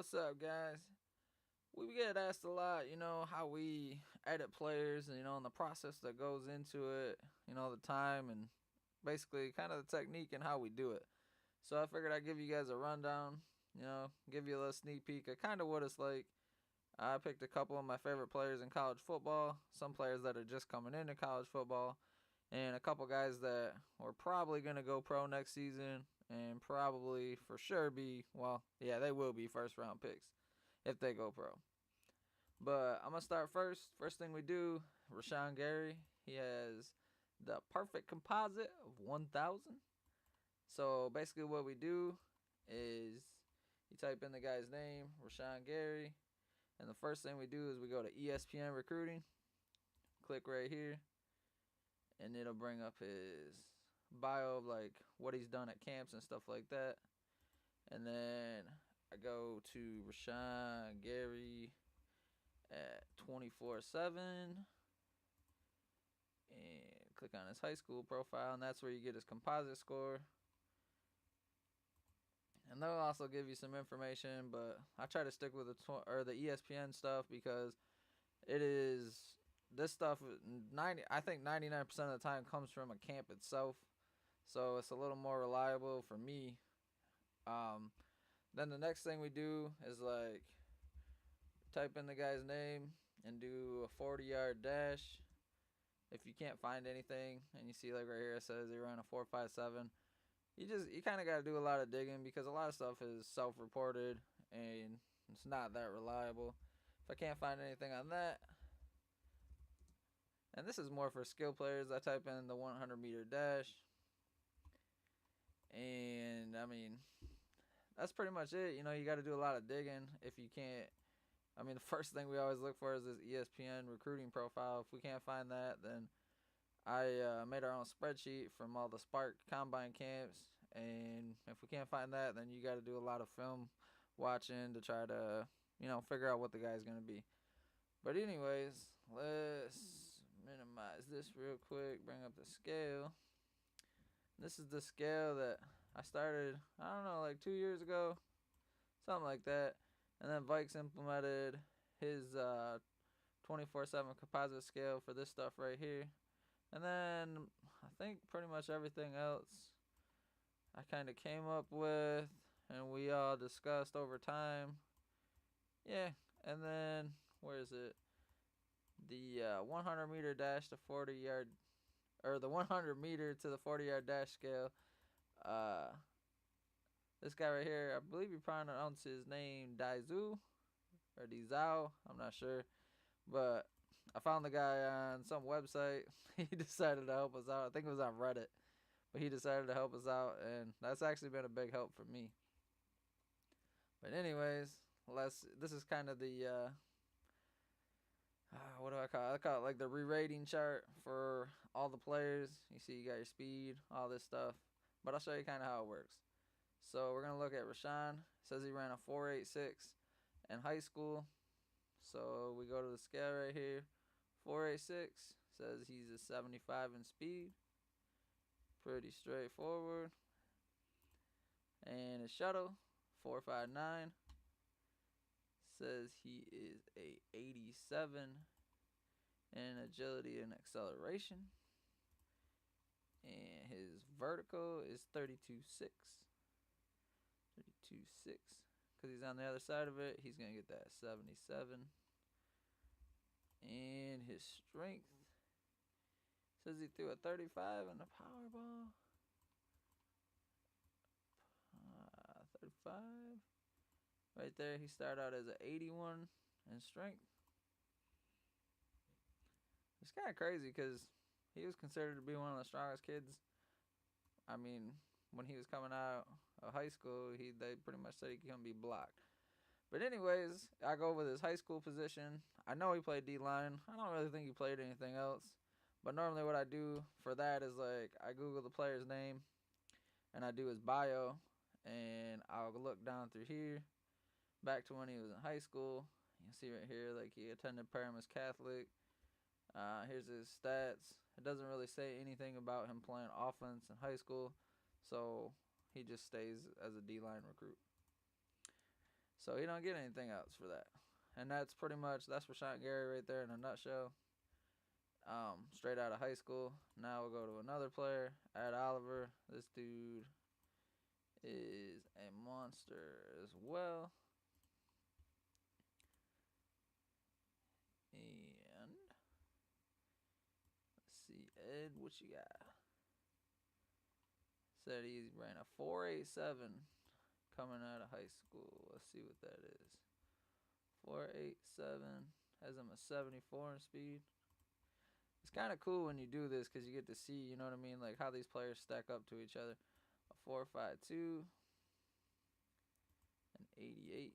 What's up, guys? We get asked a lot, how we edit players and, and the process that goes into it, the time and basically kind of the technique and how we do it. So I figured I'd give you guys a rundown, give you a little sneak peek of kind of what it's like. I picked a couple of my favorite players in college football, some players that are just coming into college football, and a couple guys that are probably going to go pro next season and probably for sure they will be first round picks if they go pro. But I'm going to start first. First thing we do, Rashon Gary. He has the perfect composite of 1,000. So basically, what we do is you type in the guy's name, Rashon Gary, and the first thing we do is we go to ESPN recruiting, click right here, and it'll bring up his bio of like what he's done at camps and stuff like that. And then I go to Rashon Gary at 24/7 and click on his high school profile, and that's where you get his composite score. And they'll also give you some information, but I try to stick with the ESPN stuff because it is this stuff 90 I think 99% of the time comes from a camp itself. So it's a little more reliable for me. Then the next thing we do is like type in the guy's name and do a 40-yard dash. If you can't find anything and you see like right here it says he ran a 4.57, you kind of got to do a lot of digging because a lot of stuff is self-reported and it's not that reliable. If I can't find anything on that, and this is more for skill players, I type in the 100-meter dash, and I mean that's pretty much it. You got to do a lot of digging if you can't. The first thing we always look for is this ESPN recruiting profile. If we can't find that, then I made our own spreadsheet from all the Spark Combine camps, and if we can't find that, then you got to do a lot of film watching to try to, figure out what the guy's going to be. But anyways, let's minimize this real quick, bring up the scale. This is the scale that I started, I don't know, like 2 years ago, something like that. And then Vikes implemented his 24/7 composite scale for this stuff right here. And then I think pretty much everything else I kind of came up with and we all discussed over time. Yeah, and then where is it? The 100-meter dash to 40-yard, or the 100-meter to the 40-yard dash scale. This guy right here, I believe you pronounce his name Daizu or Dizao. I'm not sure, but I found the guy on some website. He decided to help us out. I think it was on Reddit, but he decided to help us out, and that's actually been a big help for me. But anyways, this is kind of the what do I call it? I call it like the re-rating chart for all the players. You see, you got your speed, all this stuff, but I'll show you kind of how it works. So we're gonna look at Rashon. It says he ran a 4.86 in high school. So we go to the scale right here. 4.86 says he's a 75 in speed. Pretty straightforward. And his shuttle, 4.59, says he is a 87 in agility and acceleration. And his vertical is 32.6. 32.6. Because he's on the other side of it, he's going to get that 77. And his strength says he threw a 35 in the Powerball. 35. Right there, he started out as an 81 in strength. It's kind of crazy because he was considered to be one of the strongest kids. When he was coming out of high school, they pretty much said he couldn't be blocked. But anyways, I go with his high school position. I know he played D-line. I don't really think he played anything else. But normally what I do for that is like I Google the player's name and I do his bio, and I'll look down through here back to when he was in high school. You see right here, like he attended Paramus Catholic. Here's his stats. It doesn't really say anything about him playing offense in high school, so he just stays as a D-line recruit. So he don't get anything else for that. And that's pretty much, that's Rashon Gary right there in a nutshell. Straight out of high school. Now we'll go to another player, Ed Oliver. This dude is a monster as well. And let's see, Ed, what you got? Said he ran a 4.87 coming out of high school. Let's see what that is. 4.87 has him a 74 in speed. It's kind of cool when you do this because you get to see, you know what I mean, like how these players stack up to each other. A 4.52, an 88,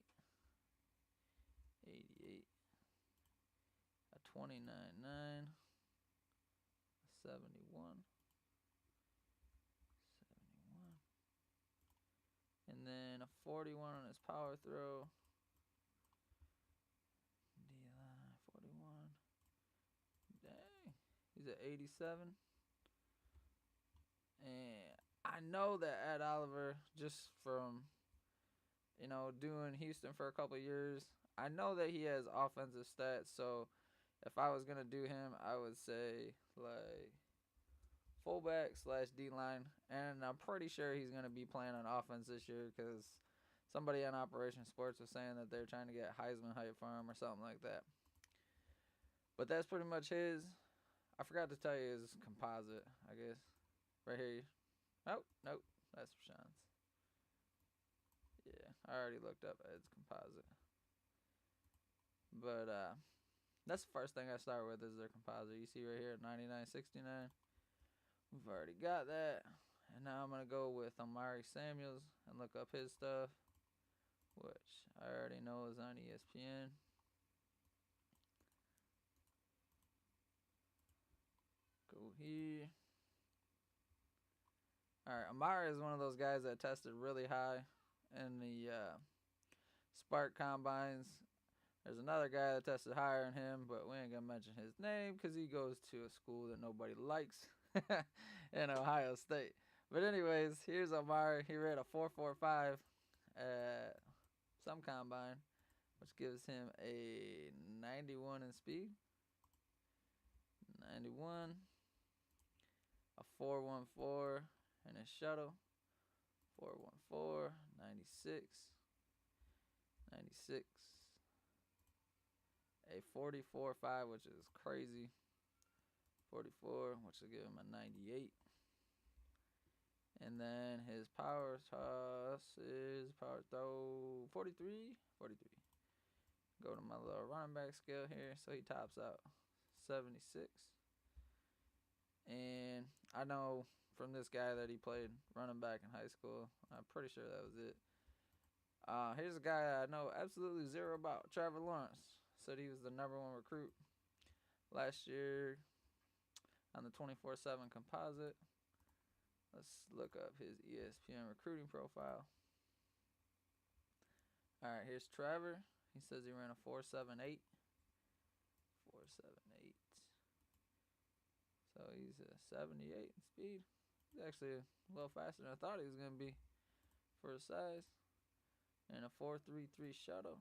a 29.9, a 71, and then a 41 on his power throw. D-line, 41. Dang. He's at 87. And I know that Ed Oliver, just from, you know, doing Houston for a couple years, I know that he has offensive stats. So if I was going to do him, I would say like fullback / D-line. And I'm pretty sure he's going to be playing on offense this year because somebody on Operation Sports was saying that they're trying to get Heisman hype for him or something like that. But that's pretty much his. I forgot to tell you his composite, I guess. Right here. Nope. That's Rashon's. Yeah, I already looked up Ed's composite. But that's the first thing I start with is their composite. You see right here, 99.69. We've already got that. And now I'm going to go with Amari Samuels and look up his stuff, which I already know is on ESPN. Go here. Alright, Amari is one of those guys that tested really high in the Spark Combines. There's another guy that tested higher than him, but we ain't going to mention his name because he goes to a school that nobody likes in Ohio State. But anyways, here's Amari. He ran a 4.45 at some combine, which gives him a 91 in speed. 91. A 4.14 in his shuttle. 4.14. 96. 96. A 44.5, which is crazy. 44, which will give him a 98. And then his power toss is power throw 43. Go to my little running back scale here. So he tops out 76. And I know from this guy that he played running back in high school. I'm pretty sure that was it. Here's a guy I know absolutely zero about. Trevor Lawrence. Said he was the #1 recruit last year on the 24/7 composite. Let's look up his ESPN recruiting profile. Alright, here's Trevor. He says he ran a 4.78. 4.78. So he's a 78 in speed. He's actually a little faster than I thought he was going to be for his size. And a 4.33 shuttle.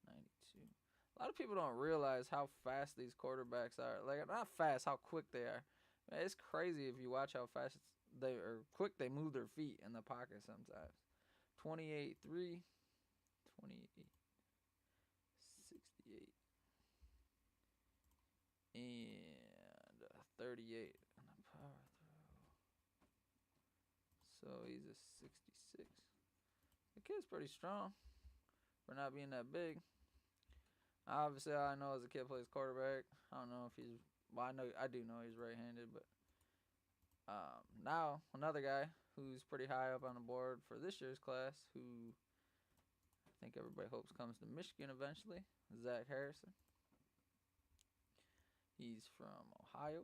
92. A lot of people don't realize how fast these quarterbacks are. Like, not fast, how quick they are. Man, it's crazy if you watch how fast they or quick they move their feet in the pocket sometimes. 28.3, 28, 68, and 38 on the power throw. So he's a 66. The kid's pretty strong for not being that big. Obviously, all I know is the kid plays quarterback. I don't know if he's. Well, I do know he's right-handed, but now another guy who's pretty high up on the board for this year's class, who I think everybody hopes comes to Michigan eventually, Zach Harrison. He's from Ohio.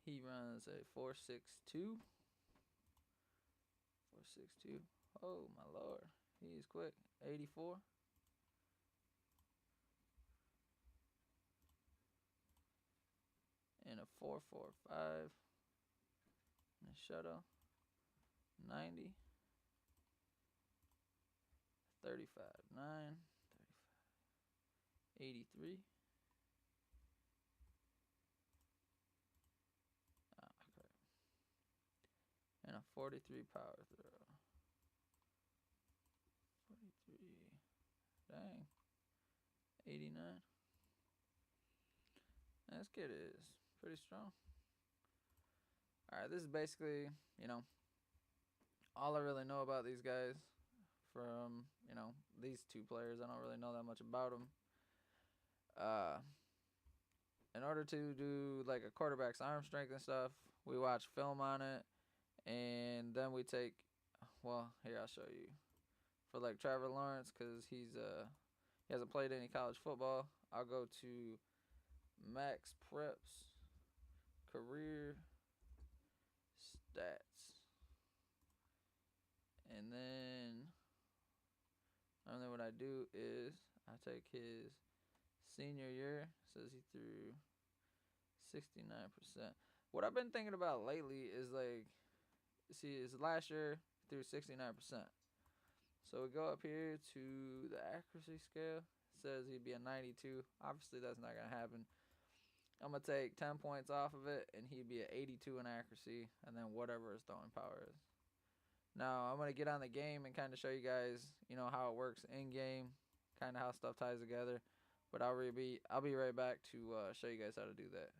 He runs a 4.62. 4.62. Oh my lord, he's quick. 84. And a 4.45 and a shuttle. 90. 35, 9, 83. Okay. And a 43 power throw. 43. Dang. 89. This kid is pretty strong. Alright, this is basically, all I really know about these guys from, these two players. I don't really know that much about them. In order to do like a quarterback's arm strength and stuff, we watch film on it, and then we take, well, here I'll show you. For like Trevor Lawrence, because he hasn't played any college football, I'll go to Max Preps career stats, and then what I do is I take his senior year. Says he threw 69%. What I've been thinking about lately is like, see, his last year threw 69%. So we go up here to the accuracy scale. It says he'd be a 92. Obviously, that's not going to happen. I'm going to take 10 points off of it, and he'd be an 82 in accuracy, and then whatever his throwing power is. Now, I'm going to get on the game and kind of show you guys, how it works in-game, kind of how stuff ties together. But I'll be right back to show you guys how to do that.